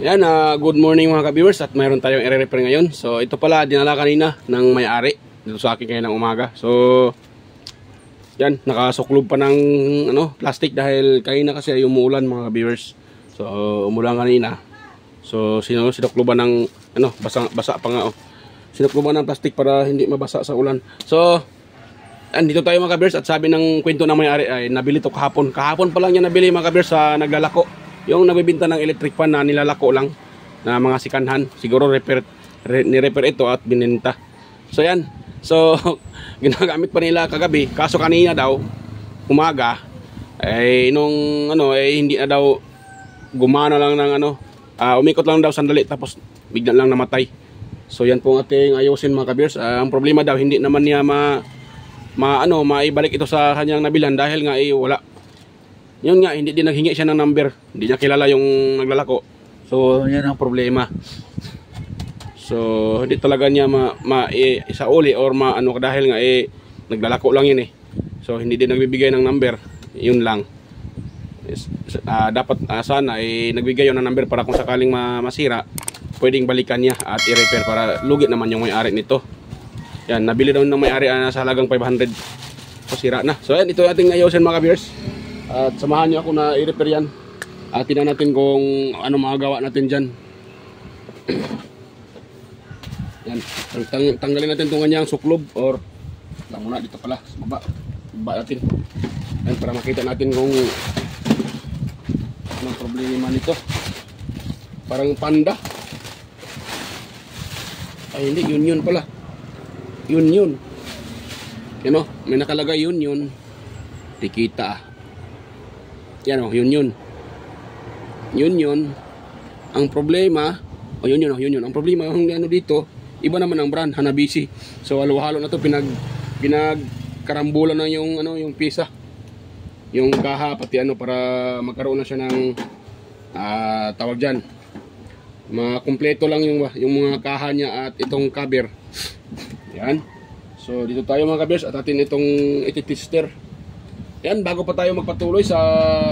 Ayan, good morning mga ka-viewers at mayroon tayong i-repair ngayon. So ito pala dinala kanina ng may-ari dito sa akin ngayon ng umaga. So yan, nakasuklob pa ng plastic dahil kanina kasi ay umuulan mga ka-viewers. So umulan kanina. So sinukloban ng basa pa nga sinukloban ng plastic para hindi mabasa sa ulan. So andito tayo mga ka-viewers at sabi ng kwento ng may-ari ay nabili to kahapon. Kahapon pa lang niya nabili mga ka-viewers sa naglalako. Yung nagbebenta ng electric fan na nilalako lang na mga sikanhan. Siguro ni-repair ito at binenta. So yan. So ginagamit pa nila kagabi. Kaso kanina daw umaga ay hindi na daw gumana lang ng umikot lang daw sandali tapos bigla lang namatay. So yan po ang ating ayusin mga ka-viewers. Ang problema daw hindi naman niya maibalik ito sa kanyang nabilan dahil nga wala. Yun nga, hindi din naghingi siya ng number. Hindi niya kilala yung naglalako. So, yan ang problema. So, hindi talaga niya isauli or dahil nga naglalako lang yun . So, hindi din nagbibigay ng number. Yun lang. Dapat sana nagbigay yun ng number para kung sakaling masira, pwedeng balikan niya at i-repair para lugi naman yung may-ari nito. Yan, nabili daw ng may-ari sa halagang 500. So, sira na. So, yan, ito yung ating ayusin mga ka-viewers. At samahan niyo ako na i-repair yan. At tingnan natin kung ano magagawa natin dyan. Yan. Tanggalin natin itong kanyang suklob. Or lang muna dito pala. Baba natin. Yan, para makita natin kung anong problema nito. Parang panda. Ay hindi, yun pala. Yun. Yan may nakalagay yun. Tikita Yan yun. Ang problema, yun. Ang problema yung dito, iba naman ang brand, Hanabishi. So halo-halo na to, pinagkarambulan na yung pisa. Yung kaha pati para magkaroon na siya ng tawag diyan. Makumpleto lang yung mga kaha niya at itong cover. Yan. So dito tayo mga ka-viewers at atin itong iti-tester. Yan, bago pa tayo magpatuloy sa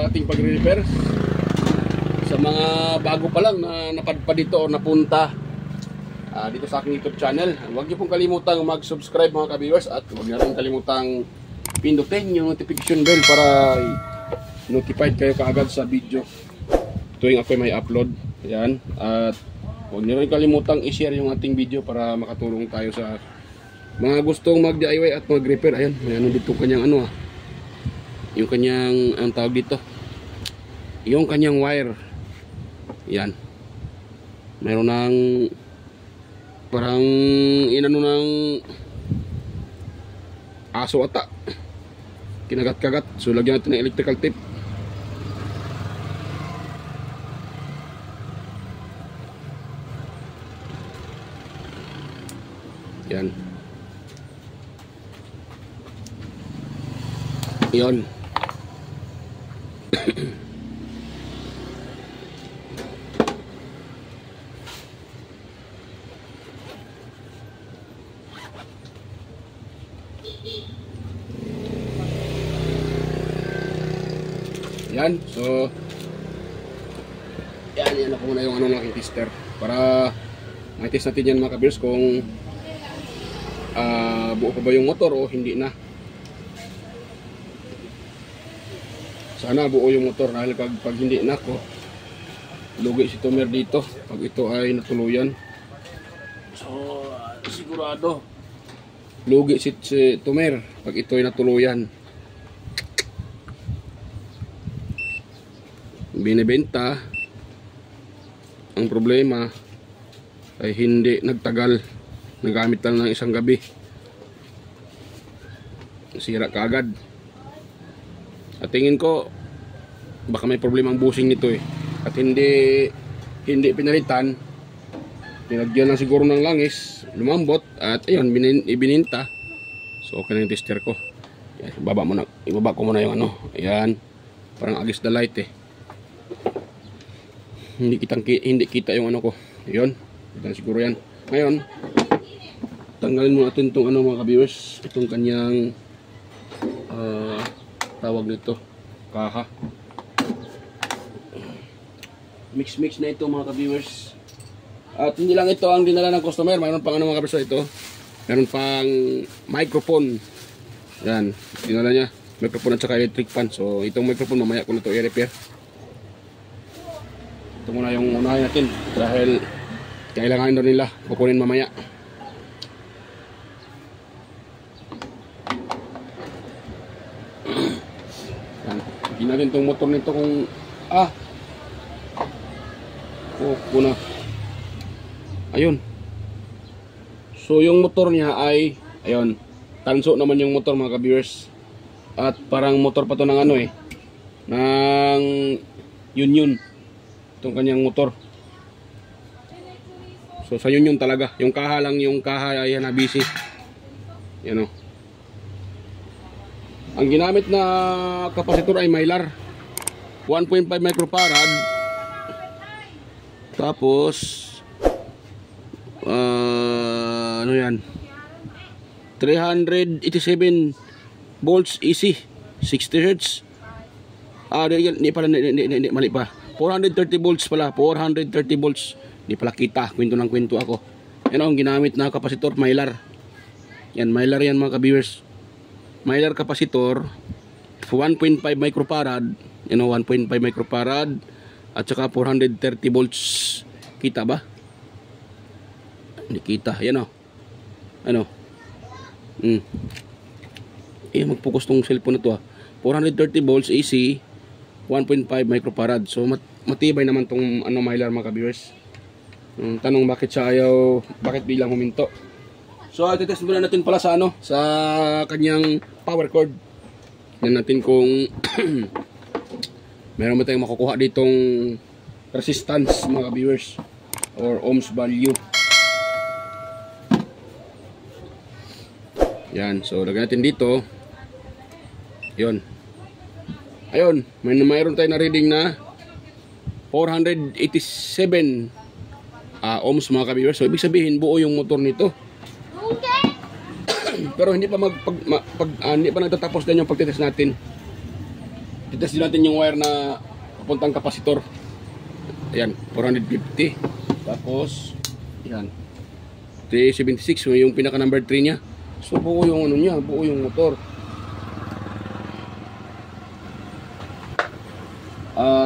ating pagre-repair, sa mga bago pa lang na napadpad dito o napunta dito sa aking YouTube channel, huwag niyo pong kalimutang mag-subscribe mga ka-viewers at huwag niyo rin kalimutang pindutin yung notification bell para notified kayo kaagad sa video tuwing ako may upload. Yan, at huwag niyo rin kalimutang i-share yung ating video para makatulong tayo sa mga gustong mag-DIY at mag-repair. Ayan, may dito kanyang yung kanyang ang tawag dito, yung kanyang wire. Yan, mayroon ng parang ng aso ata, kinagat-kagat. So lagyan natin ng electrical tape. Yan, yun. Yan, so yan ako muna yung ng aking tester para ma-test natin yan mga ka-viewers kung buo pa ba yung motor o hindi na. Sana buo yung motor dahil pag hindi na lugi si Tomer dito pag ito ay natuluyan. So sigurado lugi si Tomer pag ito ay natuluyan. Binibenta. Ang problema ay hindi nagtagal, nagamit lang ng isang gabi, sira kaagad. At tingin ko baka may problema ang bushing nito at hindi pinalitan, pinagyan lang siguro ng langis, lumambot at ayun ibininta. So okay na yung tester ko. Yan, ibaba ko muna yung ayan, parang against the light hindi kita yung ko. Ayun, kita siguro yan. Ngayon tanggalin muna natin itong mga ka-viewers, itong kanyang tawag nito, kaha. Mix na ito mga ka-viewers. At hindi lang ito ang dinala ng customer. Mayroon pang ano mga ka-viewers ito. Mayroon pang microphone. Yan. Dinala niya. Microphone at saka electric fan. So itong microphone mamaya ko na ito i-repair. Ito muna yung unahin natin. Dahil kailangan doon nila. Kukunin mamaya. Yan. Hindi natin itong motor nito kung kuna. Ayun. So yung motor niya ay ayun, tanso naman yung motor mga ka-viewers. At parang motor pa to ng ano ng Union. Itong kanyang motor. So sa Union talaga, yung kaha lang, yung kaha ay na busy. Yan o. Ang ginamit na kapasitor ay Mylar 1.5 microfarad. Tapos ano yan, 387 volts AC, 60 Hz. Hindi pala, mali pa, 430 volts pala, 430 volts. Hindi pala kita, kwento ng kwento ako. Yan ang ginamit na kapasitor, Mylar. Yan, Mylar yan mga ka-viewers. Mylar kapasitor 1.5 microfarad, 1.5 microfarad at saka 430 volts. Kita ba? Hindi kita. Yan o. Ano? Magfocus tong cellphone na to 430 volts AC, 1.5 microfarad. So matibay naman tong Mylar mga ka-viewers. Tanong bakit bakit bilang huminto. So i-test muna natin pala sa sa kanyang power cord. Tingnan natin kung meron ba tayong makukuha ditong resistance mga viewers or ohms value. Yan, so lagyan natin dito. Yun. Ayun, mayroon tayong na reading na 487 ohms mga ka-viewers. So ibig sabihin buo yung motor nito. Pero hindi pa hindi pa nagtatapos din yung pagtitest natin. Titest din natin yung wire na papuntang kapasitor. Ayan, 450. Tapos yan, 376 yung pinaka number 3 niya. So buo yung niya, buo yung motor.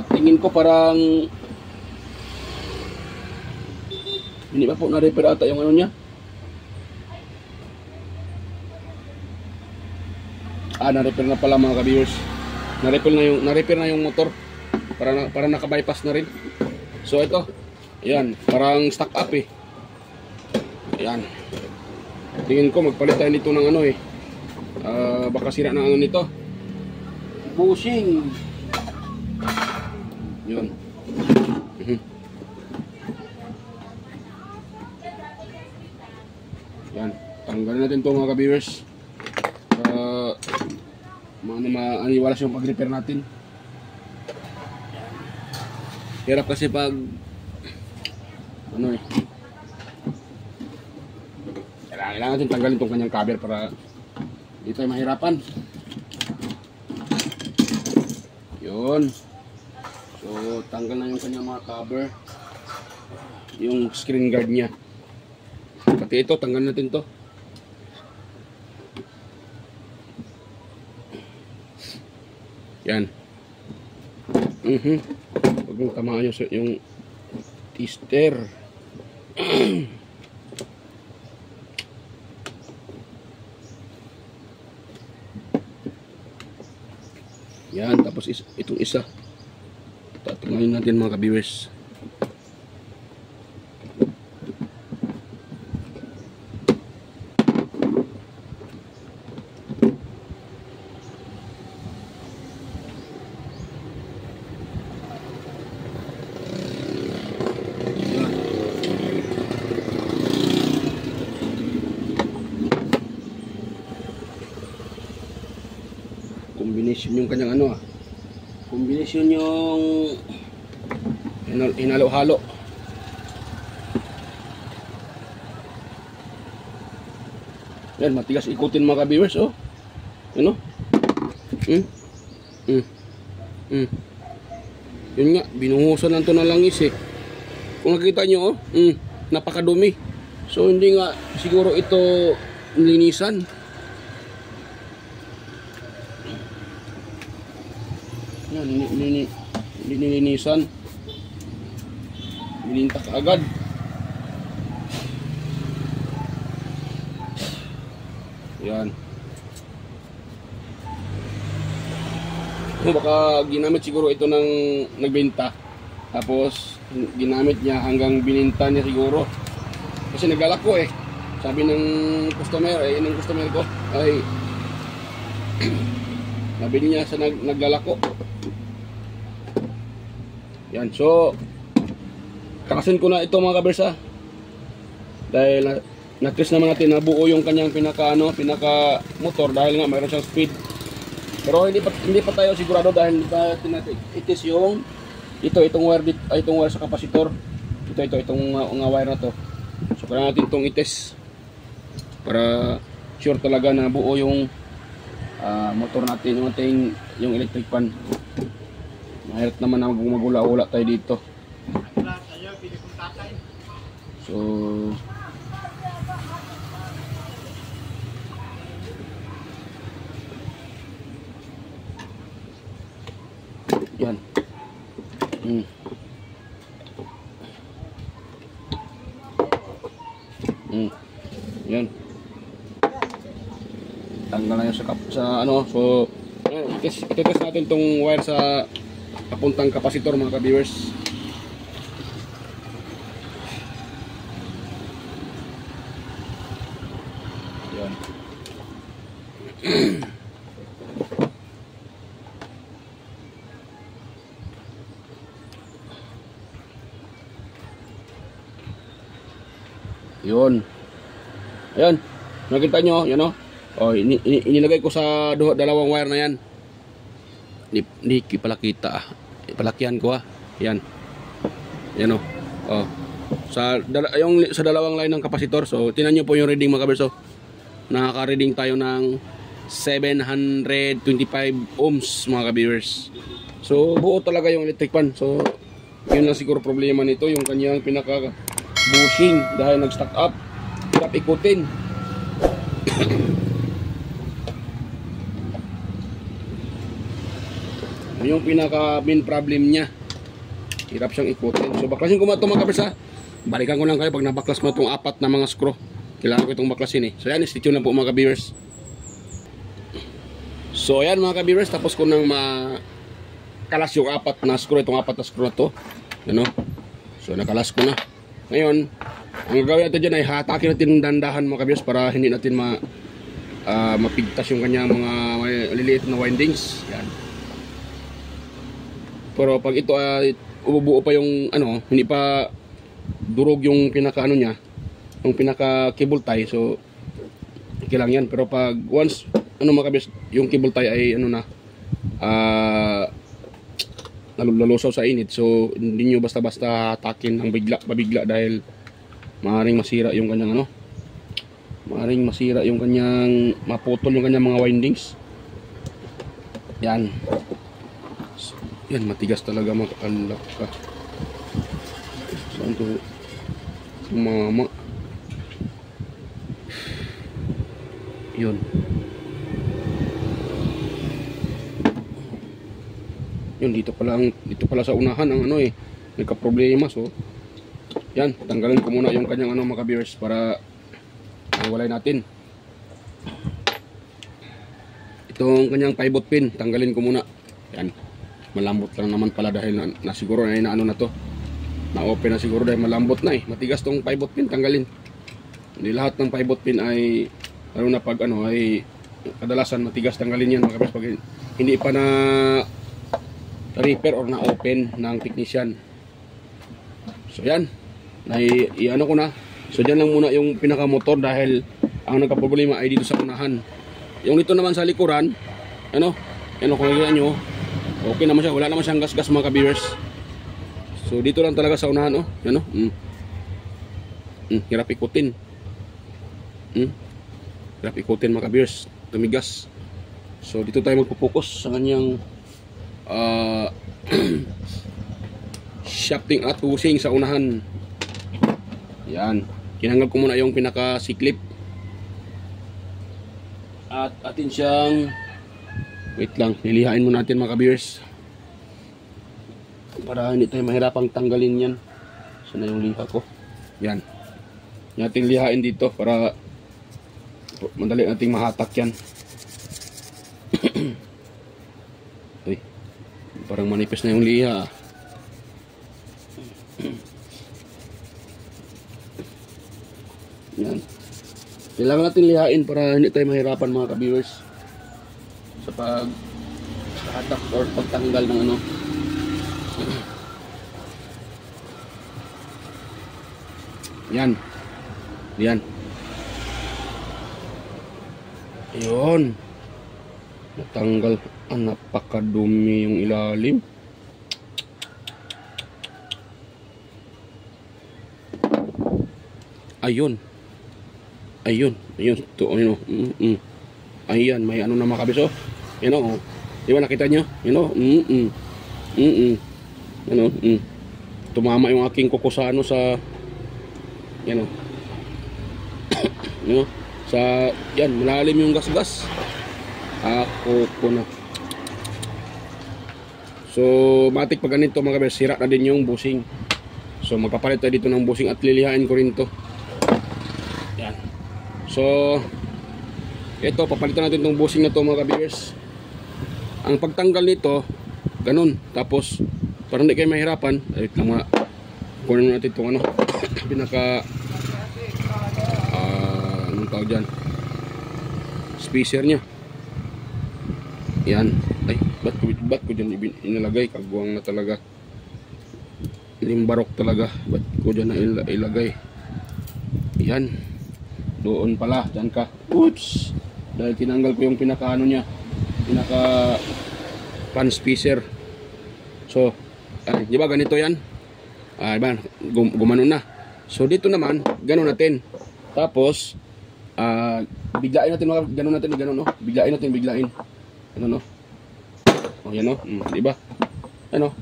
Tingin ko parang hindi pa po na-repair ata yung niya. Na-repair na pala mga ka-viewers. Na-repair na yung motor. Para naka-bypass na rin. So ito, ayan, parang stuck up Ayan. Tingin ko magpalit tayo nito ng baka sira ng nito. Bushing. Yun. Yan, tanggalin natin to mga ka-viewers. Maaniwalas yung pag-repair natin. Hirap kasi pag kailangan natin tanggalin itong kanyang cover para hindi tayo mahirapan. Yun. So tanggal na yung kanyang mga cover, yung screen guard nya, pati ito tanggal natin to. Yan. Huwag mong tamaan yung tester. Yan, tapos itong isa tatingnan natin mga ka-viewers. Combination yung kanyang combination yung hinalo-halo. Yan, matigas ikutin mga ka-viewers Yun nga, binuhusan lang to ng langis eh. Kung nakita nyo, napakadumi. So hindi nga siguro ito nilinisan. Yan, hindi nilinisan. Bininta ka agad. Yan. Baka ginamit siguro ito ng nagbenta. Tapos ginamit niya hanggang bininta niya siguro. Kasi naglalako eh. Sabi ng customer, ng customer ko ay nabili niya sa naglalako. Yan, so takasin ko na ito mga kabersa. Dahil na-test naman natin na buo yung kanyang pinaka motor dahil nga mayroon siyang speed. Pero hindi pa tayo sigurado dahil natin itis yung itong wire sa kapasitor. Itong wire na to. So kailangan natin itong itis para sure talaga na buo yung motor natin, yung electric fan. Mahirap naman na magula-ula tayo dito. So yan. Yan. Tanggal na yun sa ano. So itetest natin tong wire sa papuntang kapasitor mga ka-viewers. Yan. Yun. Ayan. Nakita nyo, yan o. Oh, inilagay ko sa dalawang wire na yan. Hindi pala kita. Palakyan ko ah. Yan. Yan o. Oh. Sa dalawang line ng kapasitor. So, tinan nyo po yung reading mga kaberso. Nakaka-reading tayo ng 725 ohms mga ka-viewers. So, buo talaga yung electric fan. So, yun lang siguro problema nito. Yung kanyang pinaka bushing dahil nag-stack up, hirap ikutin. Yung pinaka main problem niya, hirap siyang ikutin. So baklasin ko mga ito mga kabersa. Balikan ko lang kayo pag nabaklas mo itong 4 na mga screw. Kailangan ko itong baklasin eh. So yan, stay tuned na po mga ka-viewers. So ayan mga ka-viewers, tapos ko nang makalas yung 4 na screw, itong 4 na screw na to. Ano? So nakalas ko na. Ngayon, ang gagawin natin dyan ay hatakin natin ng dandahan mga kabios para hindi natin mapigtas yung kanyang mga maliliit na windings. Yan. Pero pag ito ay ububuo pa yung hindi pa durog yung pinaka niya, yung pinaka cable tie, so okay lang yan. Pero pag once mga kabios, yung cable tie ay nalusaw sa init, so hindi nyo basta-basta hatakin ng babigla dahil maaaring masira yung kanyang maputol yung kanyang mga windings. Yan. So, yan, matigas talaga makakanlak ka. Saan to sumama? Yun. Yun, dito pala sa unahan ang nagka-problema. So yan, tanggalin ko muna yung kanyang mga viewers para iwalay natin itong kanyang pivot pin. Tanggalin ko muna. Yan, malambot lang naman pala dahil nasiguro na to, na-open na siguro dahil malambot na matigas tong pivot pin. Tanggalin. Hindi lahat ng pivot pin ay na pag ay kadalasan matigas. Tanggalin yan mga viewers pag hindi pa na repair or na-open ng technician. So yan, i-ano ko na. So dyan lang muna yung pinaka-motor dahil ang nagka-problema ay dito sa unahan. Yung dito naman sa likuran, kung nakikita nyo, okay naman siya, wala naman siyang gas-gas mga ka-viewers. So dito lang talaga sa unahan, hirap ikutin. Hirap ikutin mga ka-viewers, tumigas. So dito tayo magpo-focus sa kanyang shafting at busing sa unahan. Yan. Kinanggal ko muna yung pinaka-siklip. At atin siyang, wait lang, nilihain muna natin mga ka-viewers. Para hindi tayo mahirapang tanggalin yan. Sana yung liha ko. Yan. Natin lihain dito para madali nating mahatak yan. Uy, parang manipis na yung liha. Yan. Kailangan natin lihain para hindi tayo mahirapan mga ka-viewers sa paghatak or pagtanggal ng ano. Yan. Yan. Ayun. Natanggal. Napakadumi yung ilalim. Ayun. Ayun. Ayun. Ito, ano. Ayan. May ano na mga kabis, oh. Yan, oh. Di ba nakita nyo? Yan, oh. Ano. Tumama yung aking kuko sa ano sa... Yan, oh. Yan, oh. Sa... Yan. Malalim yung gas-gas. Ako po na. So, matik pag ganito mga kabis, sira na din yung busing. So, magpapalit tayo dito ng busing at lilihain ko rin to. Yan. So, ito, papalitan natin itong busing na to mga kabis. Ang pagtanggal nito, ganun. Tapos, para hindi kayo mahirapan, ayun lang mga, kunin natin itong ano, pinaka, anong tawag dyan? Spacer nya. Yan. Ay, ba't ko dyan inilagay? Kagwang na talaga. Limbarok talaga. Ba't ko dyan na ilagay? Yan. Doon pala. Dyan ka. Oops! Dahil tinanggal ko yung pinaka ano nya. Pinaka pan spacer. So, di ba ganito yan? Diba? Gumanon na. So, dito naman, ganon natin. Tapos, biglain natin. Ganon natin. Ganon, no? Biglain natin. Biglain. Ano, no? Oh, yan, no? Diba? Ano?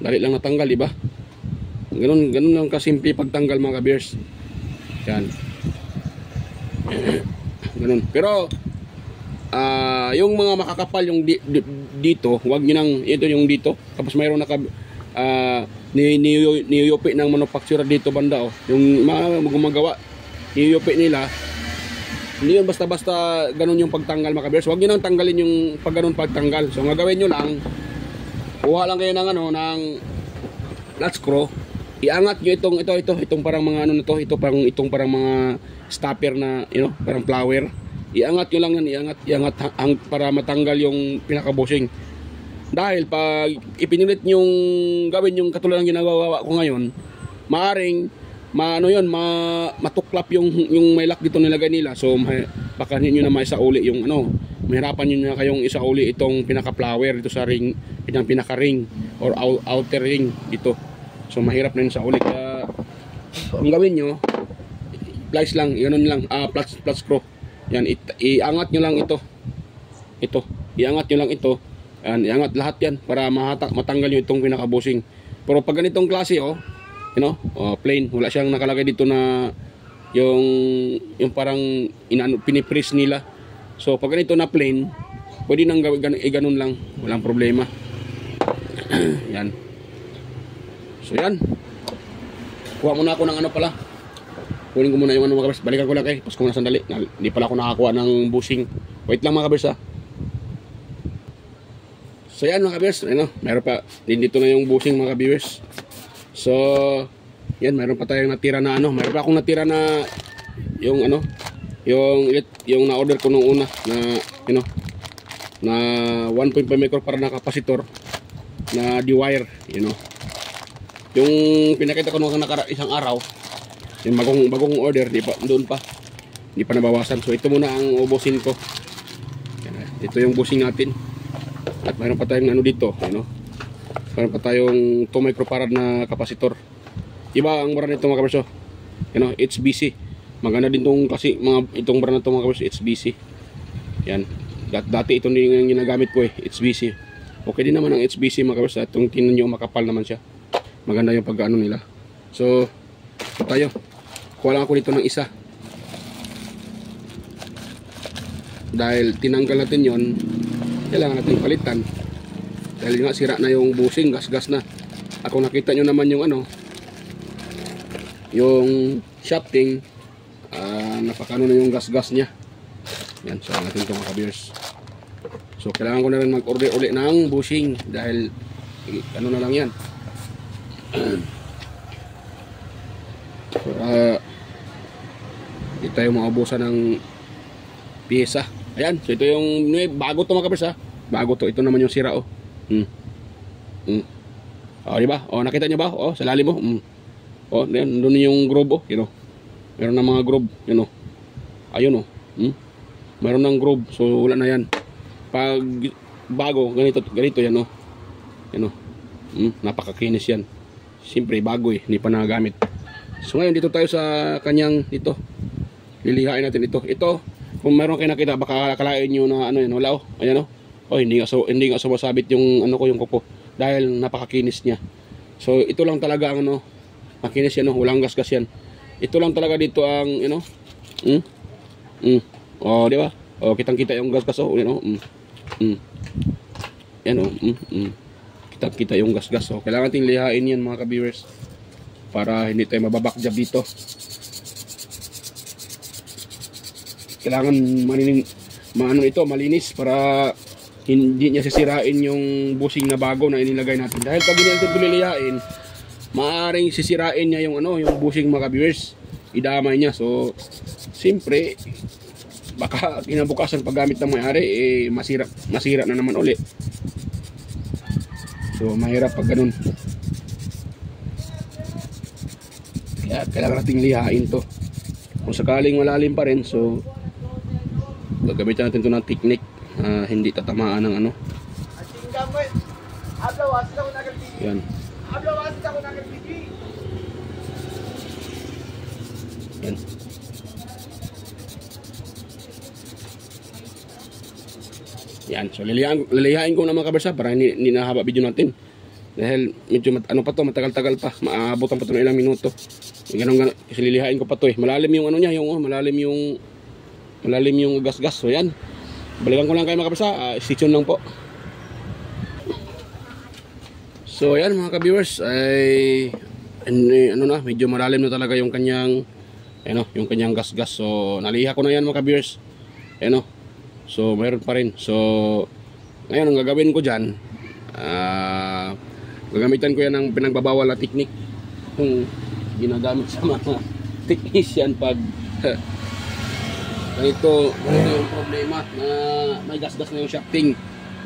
Dali lang natanggal, diba? Ganun lang kasimple pagtanggal mga ka-bears. Yan. Ganun. Pero, yung mga makakapal yung dito, huwag nyo nang, ito yung dito. Tapos mayroon niyuyopi ng manufacturer dito banda, oh. Yung mga gumagawa, niyuyopi nila. Hindi yun basta-basta ganun yung pagtanggal mga ka-bears. Huwag nyo nang tanggalin yung pag ganun pagtanggal. So, ang gagawin nyo lang, kuha lang kayo ng ano, ng nut screw. Iangat nyo itong parang mga ano na to, itong parang mga stopper na, parang flower. Iangat nyo lang yan, iangat para matanggal yung pinaka-bushing. Dahil pag ipinilit yung gawin yung katulad ng ginagawa ko ngayon, maaring matuklap yung may lock dito nilagay nila. So baka ninyo na maisauli yung mahirapan nyo na kayong isauli itong pinaka-flower dito sa ring, itong pinaka-ring or outer ring dito. So mahirap na yun sa uli. Kaya ang gawin nyo, plies lang, ganun lang, flat screw. Yan, iangat nyo lang ito. Iangat nyo lang ito. Yan, iangat lahat yan para matanggal nyo itong pinaka-bushing. Pero pag ganitong klase, plain, wala siyang nakalagay dito na yung parang pinipress nila. So pag ganito na plain, pwede nang ganun lang, walang problema. Yan. So yan. Kuha muna ako ng pala. Kunin ko muna yung mga kabers. Balikan ko lang pas ko na sandali. Hindi pala ako nakakuha ng bushing. Wait lang mga kabers, ha. So yan mga kabers, meron pa din dito na yung bushing mga kabers. So yan, meron pa tayong natira na meron pa akong natira na yung yung na-order ko nung una na na 1.5 microfarad na kapasitor na D-wire, yung pinakita ko nung isang araw, yung bagong order, doon pa hindi pa nabawasan. So ito muna ang ubusin ko. Yan, ito yung busing natin. At mayroon pa tayong dito, mayroon pa tayong 2 microfarad na kapasitor. Iba ang brand nito mga kaberso, HBC. Maganda din tong kasi itong brand na ito mga kaberso, HBC. Yan, dati ito yung ginagamit ko, HBC. Okay din naman ang HBC mga kabiyers. Itong tingnan nyo, makapal naman siya. Maganda yung pag-ano nila. So, tayo. Kuha lang ako dito ng isa. Dahil tinanggal natin yon, kailangan natin palitan. Dahil nga sira na yung bushing, gas-gas na. Ako nakita nyo naman yung ano, yung shafting, napakano na yung gas-gas niya. Yan, so natin ito mga kabiyers. So kailangan ko na rin mag-order ulit ng bushing dahil ano na lang yan. Para hindi tayo maubusan ng pyesa. Ayan, so ito yung bago to mga kabiyers ha. Bago to, ito naman yung sira oh. Oh, di ba? Oh, nakita niyo ba? Oh, sa lalim mo. Oh, doon yung groove oh, you know. Meron na mga groove, you know. Ayun oh. Meron ng groove, so wala na yan. Pag bago, ganito yan oh. Yan oh. Napakakinis yan. Siyempre bago eh, hindi pa nagagamit. So ngayon dito tayo sa kanyang dito. Lilihain natin ito. Ito, kung meron kayo nakita, baka akalain niyo na ano yan, wala oh. Ayan oh. Oh, hindi nga sumasabit yung ano ko, yung kuko dahil napakakinis niya. So ito lang talaga ang ano, makinis yan oh, walang gas-gas yan. Ito lang talaga dito ang you know. Oh, di ba? Oh, kitang-kita yung gas-gas oh, you know. Yan oh. Kitang-kita yung gas-gas oh. Kailangan nating lihain yan mga ka-viewers para hindi tayo mababakjab dito. Kailangan malinis para hindi niya sisirain yung bushing na bago na inilagay natin. Dahil pag hindi natin tulilihain, maaaring sisirain niya yung ano, yung bushing mga viewers. Idamay niya. So, siyempre, baka kinabukasan paggamit ng may-ari, masira na naman uli. So, mahirap pag ganun. Kaya kailangan nating lihain to. Kung sakaling malalim pa rin, so gagamitan natin to ng technique. Hindi tatamaan ng ano. Yan. Yan. Yan. So lilihain ko na mga kabersa para hindi nahaba video natin. Dahil medyo ano pa to, matagal-tagal pa. Maabutan pa to ng ilang minuto. Ganun, kasi lilihain ko pa to eh. Malalim yung ano niya, yung malalim yung gas-gas. So yan. Balikan ko lang kayo mga kabersa. Stay tuned lang po. So yan mga ka-viewers, ay ano na, medyo malalim na talaga yung kanyang yung kanyang gas-gas. So naliha ko na yan mga ka-viewers. So mayroon pa rin. So ngayon ang gagawin ko diyan, gagamitan ko yan ng pinagbabawal na technique kung ginagamit sa mga technician pag ganito yung problema na may gas-gas na yung shafting,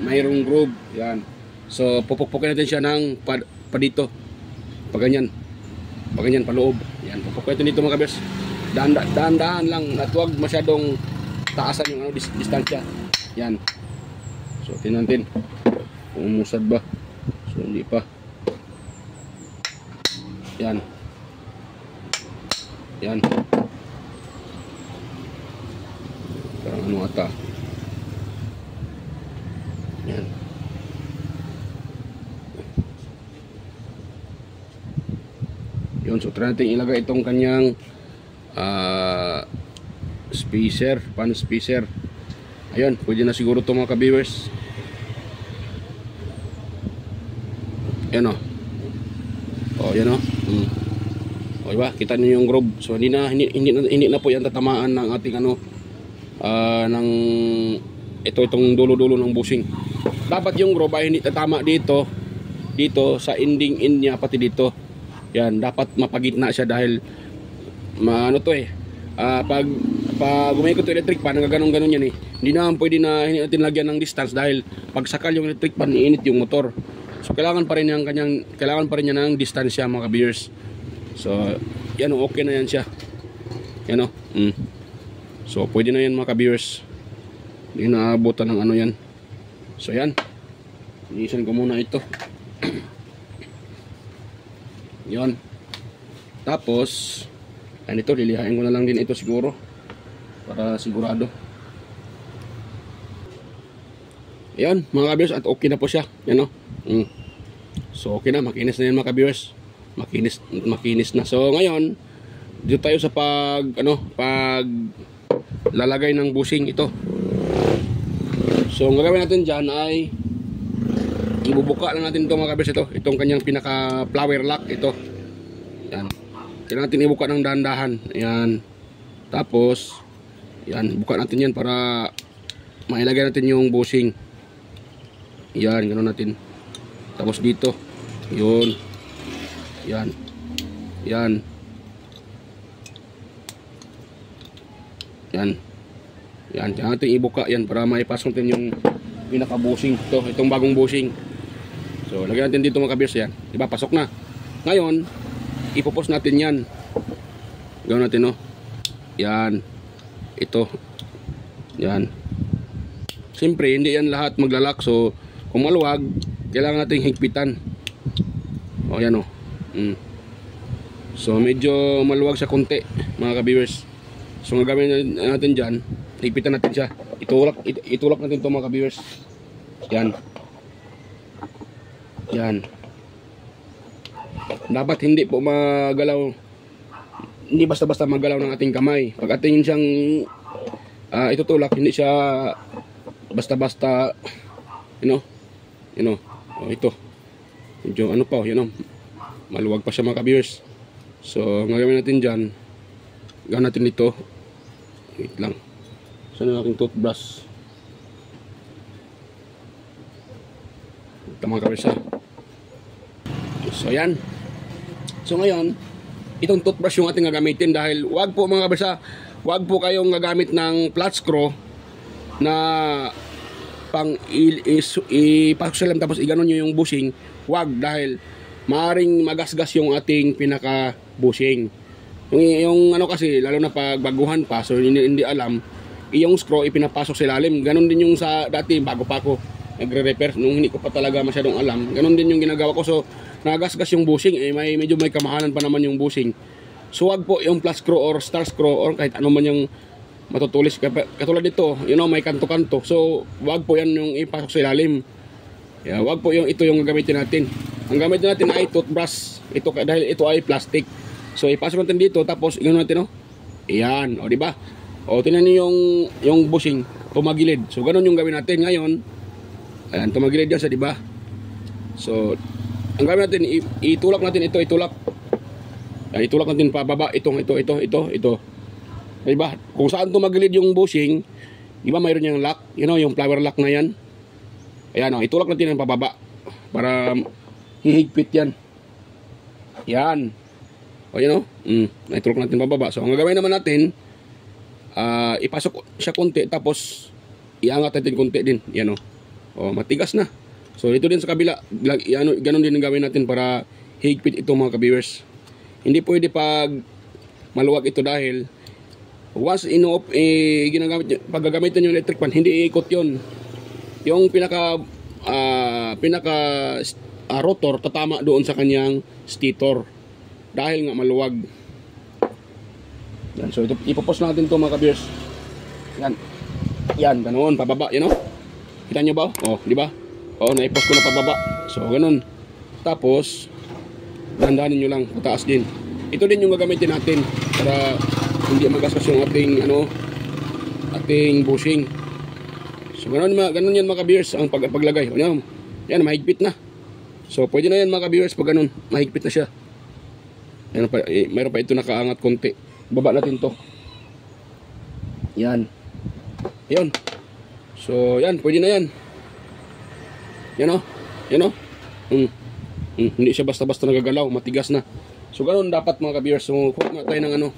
mayroong groove. Yan. So pupukpukin natin siya ng pa dito. Pag ganyan paloob. Yan, pupukpukin natin dito mga kabers. Dahan-dahan lang at huwag masyadong taasan yung distansya. Yan. So tingnan natin kung umusad ba. So hindi pa. Yan. Yan. Parang ano ata. Yan. Yun, so try natin ilagay itong kanyang spacer, pan spacer. Ayun, pwede na siguro ito mga ka-viewers. Yan o. O, yan o. O, diba? Kita niyo yung groove. So, hindi na po yan tatamaan ng ating ng itong dulo-dulo ng bushing. Dapat yung groove ay hindi tatama dito sa ending niya, pati dito. Yan, dapat mapagitna siya dahil ano to eh. Pag umikot yung electric pan, nagaganon-ganon yan eh. Hindi naman pwede na hindi natin lagyan ng distance dahil pag sakal yung electric pan, iinit yung motor. So kailangan pa rin niya ng distansya mga ka-viewers. So yan, okay na yan siya. Yan o. So pwede na yan mga ka-viewers. Hindi naabutan ng ano yan. So yan. Inisan ko muna ito. Yon. Tapos ito, lilihain ko na lang din ito siguro para sigurado. Ayan mga ka-viewers, at okay na po siya. Yan o. So okay na, makinis na yan mga ka-viewers. Makinis na. So ngayon, dito tayo sa pag lalagay ng bushing ito. So ang gagawin natin dyan ay ibubuka lang natin ito mga ka-viewers. Itong kanyang pinaka flower lock ito. Yan. Kailangan natin ibuka ng dahan-dahan. Ayan. Tapos yan, buka natin yan para mailagay natin yung bushing. Yan, ganoon natin. Tapos dito, yun. Yan. Yan. Yan. Yan, kaya natin ibuka yan para maipasok natin yung pinaka-bushing. Itong bagong bushing. So, lagyan natin dito mga ka-viewers yan. Diba, pasok na. Ngayon, ipopos natin yan. Gawin natin, no? Yan. Ito. Yan. Siyempre, hindi yan lahat maglalak. So, kung maluwag, kailangan natin higpitan. O, yan o. So, medyo maluwag sa konti, mga ka-viewers. So, ang gagawin natin dyan, higpitan natin siya. Itulak natin ito mga ka-viewers. Yan. Yan. Dapat hindi po magalaw. Hindi basta-basta magalaw ng ating kamay. Pag ating siyang itutulak, hindi siya basta-basta, you know, oh, ito medyo ano pa, maluwag pa siya mga ka-viewers. So ang gagawin natin dyan, gawin natin dito, wait lang, saan ang aking toothbrush? Ito mga ka-viewers. So yan. So ngayon, itong toothbrush yung ating gagamitin, dahil wag po mga ka-viewers, wag po kayong gagamit ng flat screw na pang ipasok sa tapos iganon nyo yung bushing. Wag, dahil maaring magasgas yung ating pinaka bushing. Yung ano kasi, lalo na pag baguhan pa, so hindi alam, yung screw ipinapasok sa ilalim. Ganon din yung sa dati, bago pa ako nagre-repair, nung hindi ko pa talaga masyadong alam, ganon din yung ginagawa ko. So nagasgas yung bushing, medyo may kamahalan pa naman yung bushing. So wag po yung flat screw or star screw or kahit ano man yung matutulis. Katulad dito, may kanto-kanto. So wag po yan yung ipasok sa ilalim. Wag po yung ito yung gagamitin natin. Ang gamitin natin ay toothbrush. Ito dahil ito ay plastic. So ipasok natin dito, tapos ingano natin, Ayan, di ba? Tingnan niyo yung bushing tumagilid. So ganun yung gawin natin ngayon. Ayan, tumagilid yan sa, di ba? So ang gawin natin, itulak natin ito, itulak. Ayan, itulak natin pababa ito. Diba? Kung saan tumagilid yung bushing, diba mayroon yung lock, yung flower lock na yan. Ayan, itulak natin ang pababa para hihigpit yan. Yan. Itulak natin pababa. So, ang gagawin naman natin, ipasok siya konti, tapos iangat natin konti din. Yan, matigas na. So, dito din sa kabila, ganun din ang gawin natin para hihigpit ito mga ka-viewers. Hindi pwede pag maluwag ito, dahil once pag gagamitin yung electric fan, hindi iikot yun. Yung pinaka rotor tatama doon sa kanyang stator, dahil nga maluwag. Yan. So ito, ipopos natin to mga ka-viewers. Yan, ganoon, pababa, kita nyo ba? Di ba? Naipos ko na pababa. So ganoon. Tapos dandanin nyo lang, pataas din. Ito din yung gagamitin natin para hindi magasgas yung ating bushing. So ganun yan mga ka-viewers ang paglagay. Yan, mahigpit na. So pwede na yan mga ka-viewers pag ganun, mahigpit na siya. Mayroon pa ito nakaangat konti. Baba natin to. Yan. Ayun. So yan, pwede na yan. Yan. Hindi siya basta-basta nagagalaw, matigas na. So ganun dapat mga ka-viewers. So kuha tayo ng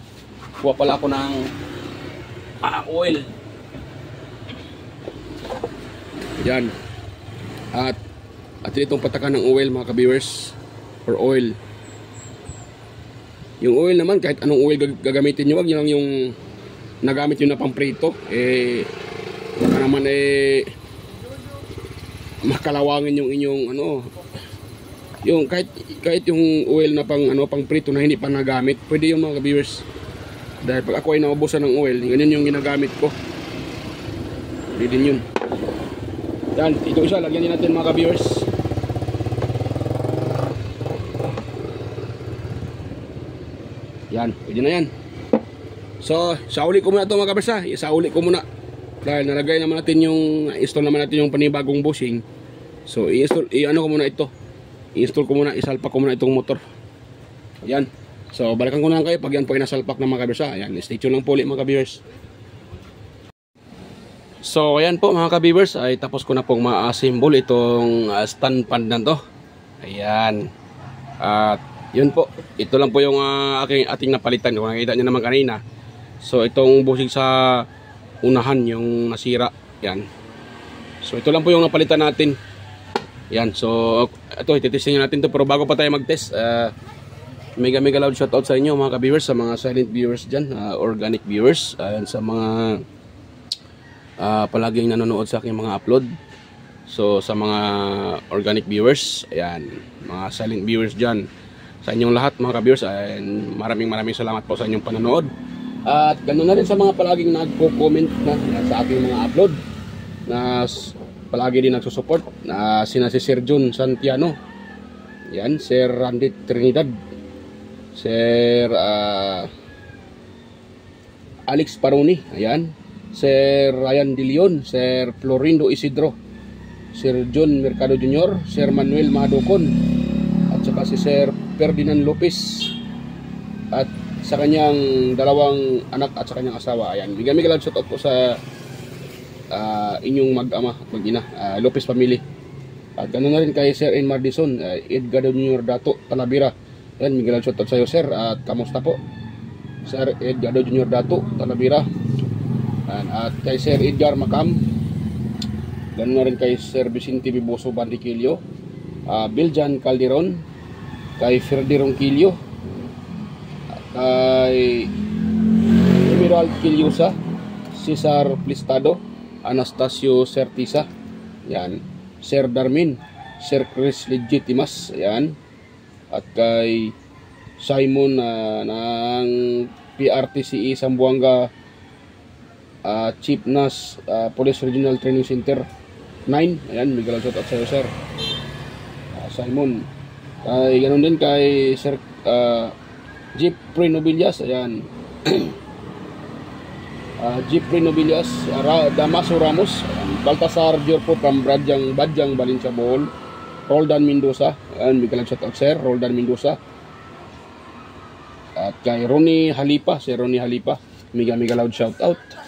kuha pala ako ng oil. Yan. At itong patakan ng oil mga ka-viewers, or oil. Yung oil naman, kahit anong oil gagamitin nyo, wag nyo lang yung nagamit nyo na pamprito. Baka naman makalawangin yung inyong yung kahit yung oil na pang prito na hindi pa nagamit, pwede yung mga viewers. Dahil pag ako ay naubusan ng oil, ganyan yung ginagamit ko. Pwede din yun. Yan, ito isa, lagyan din natin mga ka-viewers. Yan, pwede na yan. So, sauli ko muna ito mga ka-viewers ha. Isauli ko muna. Dahil nalagay naman natin yung, install naman natin yung panibagong bushing. So, i-ano ko muna ito. I-install ko muna, isalpak ko muna itong motor. Yan. So, balikan ko na lang kayo pag yan po ay nasalpak ng mga ka-viewers ha. Yan, stay tuned lang po ulit mga ka-viewers. So ayan po mga ka-viewers, ay tapos ko na pong ma-assemble itong stand pan na to. Ayan. At yun po, ito lang po yung ating napalitan. Kung nakita nyo naman kanina. So itong bushing sa unahan yung nasira. Yan. So ito lang po yung napalitan natin. Yan. So ito, ititesting natin to. Pero bago pa tayo mag-test, mega loud shoutout sa inyo mga ka-viewers, sa mga silent viewers dyan, organic viewers, sa mga palaging nanonood sa aking mga upload. So sa mga organic viewers, ayan, mga silent viewers dyan, sa inyong lahat mga ka-viewers, maraming salamat po sa inyong panonood. At ganoon na rin sa mga palaging nagko-comment na sa aking mga upload, na palagi din nagsusupport, na sina si Sir John Santiano, yan, Sir Randy Trinidad, Sir Alex Paroni, ayan, Sir Ryan De Leon, Sir Florindo Isidro, Sir John Mercado Jr., Sir Manuel Madocon, at saka si Sir Ferdinand Lopez, at sa kanyang dalawang anak at sa kanyang asawa. Ayan, bigyan lang shoutout po sa inyong mag-ama at mag-ina, Lopez family. At ganoon na rin kay Sir N. Mardison, Edgardo Jr. Dato Talavera. Ayan, bigyan lang shoutout sa iyo sir, at kamusta po Sir Edgardo Jr. Dato Talavera. At kay Sir Edgar Macam, ganoon na rin kay Sir Vicente Biboso Bandiquillo, Biljan Calderon, kay Ferdi Ronquillo, kay Emerald Quillosa, Cesar Plistado, Anastasio Certisa, yan, Sir Darmin, Sir Chris Legitimas, yan, at kay Simon ng PRTCE Sambuanga Chief Nas Police Regional Training Center 9. Ayan, may galang shoutout sa iyo sir, Simon. Kay ganoon din kay Sir Jeffrey Nobilias, ayan. Jeffrey Nobilias, Damaso Ramos, Baltasar Diorpo from Badyang Valencia Bohol, Roldan Mendoza, ayan, may galang shoutout sir, Roldan Mendoza. At kay Ronnie Halipa, si Ronnie Halipa, mega loud shoutout.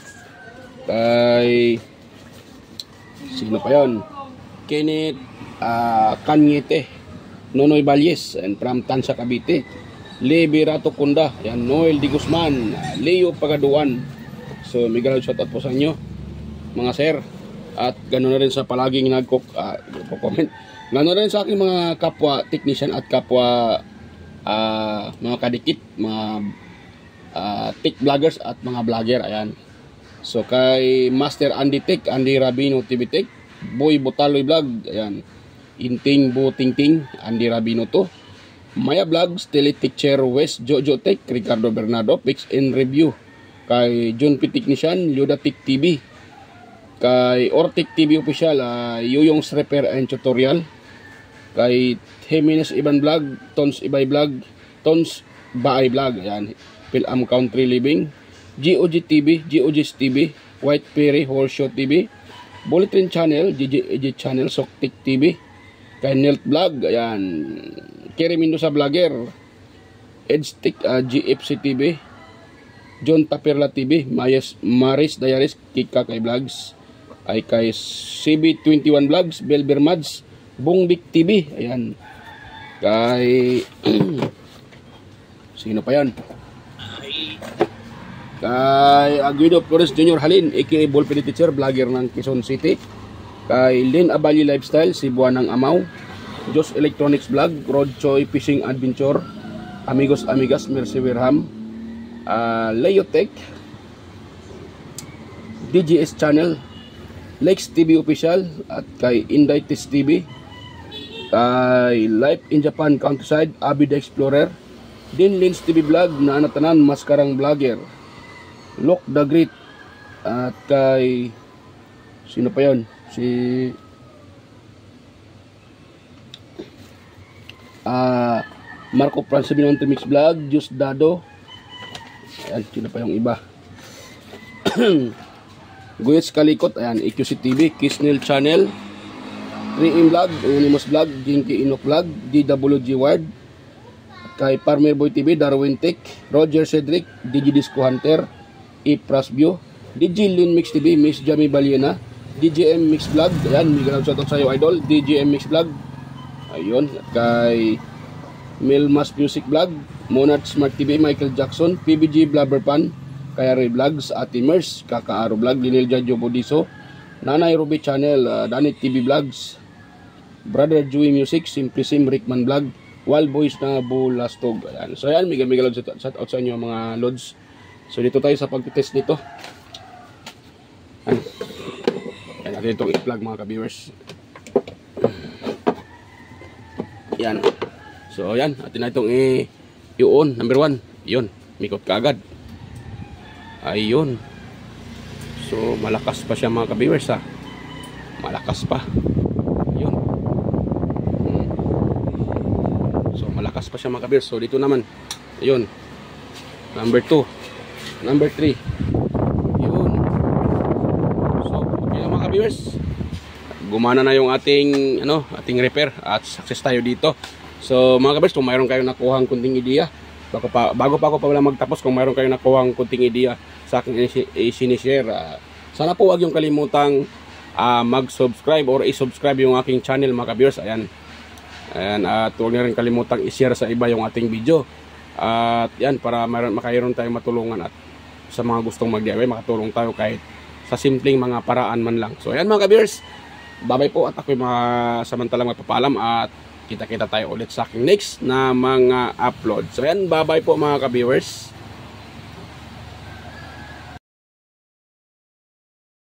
Kay sino pa yon? Kenneth Kanyete, Nonoy Valles, and from Tansa Cavite, Liberato Kunda, yan, Noel Di Guzman, Leo Pagaduan. So mega loud shoutout po sa inyo mga sir. At ganoon na rin sa palaging nagko-comment, ganoon na rin sa aking mga kapwa technician at kapwa mga kadikit, mga tech vloggers at mga vlogger, ayan. So kay Master Andy Tech, Andy Rabino TV Tech, Boy Botaloy Vlog, ayan, Inting Bo Tingting, Andy Rabino to, Maya Vlogs, Teletech West, Jojo Tech, Ricardo Bernardo, Pix and Review, kay John P. Technician, Yoda Tech TV, kay Ortec TV Official, Yoyong's Repair and Tutorial, kay Jimenez Iban Vlog, Tons Ibay Vlog, Tons Baay Vlog, ayan, Pilam Country Living, GOG TV, GOG's TV, White Perry Horseshoe TV, Bulletin Channel, GG Channel, Soktik TV, kay Nelt Vlog, ayan, Kerry Mendoza Vlogger, Edstick, GFC TV, John Taperla TV, Maris Diaries, Kika kay Vlogs, ay kay CB21 Vlogs, Belber Mads, Bongdik TV, ayan, kay sino pa yan? Kay Aguido Flores Jr. Halin, aka Ballpedi Teacher, vlogger ng Quezon City, kay Lynn Abali Lifestyle, Cebuan ng Amaw, Jos Electronics Vlog, Rod Choi Fishing Adventure, Amigos Amigas, Mercy Wirham, Leo Tech, DGS Channel, Lex TV Official, at kay Indites TV, kay Life in Japan Countryside, Abid Explorer, Din Lins TV Vlog, na anatanan Maskarang Vlogger, Lock the Great, at kay sino pa yon? Si Marco Franz Binonte Mix Vlog, Just Dado. Ayan, sino pa yung iba? Guyets Kalikot, ayan, EQC TV, Kisnel Channel, 3M Vlog, Anonymous Vlog, Jinky Inok Vlog, DWG Ward, kay Farmer Boy TV, Darwin Tech, Roger Cedric, DJ Disco Hunter, Ipras View, DJ Lin Mix TV, Miss Jamie Baliena, DJM Mix Vlog, ayan, mega shoutout sa iyo idol, DJM Mix Vlog, ayun, at kay Milmas Music Vlog, Monad Smart TV, Michael Jackson, PBG Blabberpan, Kaya Ray Vlogs, Ate Mers, Kakaaro Vlog, Linel Jadjo Bodiso, Nanay Ruby Channel, Danit TV Vlogs, Brother Joey Music, Simply Sim, Rickman Vlog, Wild Boys na Bulastog. Ayan. So ayan, mega shout out sa inyo mga lods. So dito tayo sa pagtitest nito. Ayan. Ayan natin itong i-plug mga ka-viewers. Ayan. So ayan, atin na itong i-on. Number 1. Yun, mikot kaagad. Ayun. So malakas pa siya mga ka-viewers ha. Malakas pa. Ayun. So malakas pa siya mga ka-viewers. So dito naman. Ayun. Number 2. Number 3. Ayun. So okay mga ka-viewers. Gumana na yung ating ating repair at success tayo dito. So mga ka-viewers, kung mayroon kayong nakuhang kunting ideya, bago pa ako pa wala magtapos, kung mayroon kayong nakuhang kunting ideya sa aking i-sinishare, sana po wag yung kalimutang mag-subscribe or i-subscribe yung aking channel mga ka-viewers. Ayan. Ayan, at huwag na rin kalimutang i-share sa iba yung ating video. At yan, para makayroon tayong matulungan at sa mga gustong mag-DIY, makatulong tayo kahit sa simpleng mga paraan man lang. So ayan mga ka-viewers, bye-bye po at ako'y samantalang magpapaalam at kita-kita tayo ulit sa aking next na mga upload. So ayan, bye-bye po mga ka-viewers.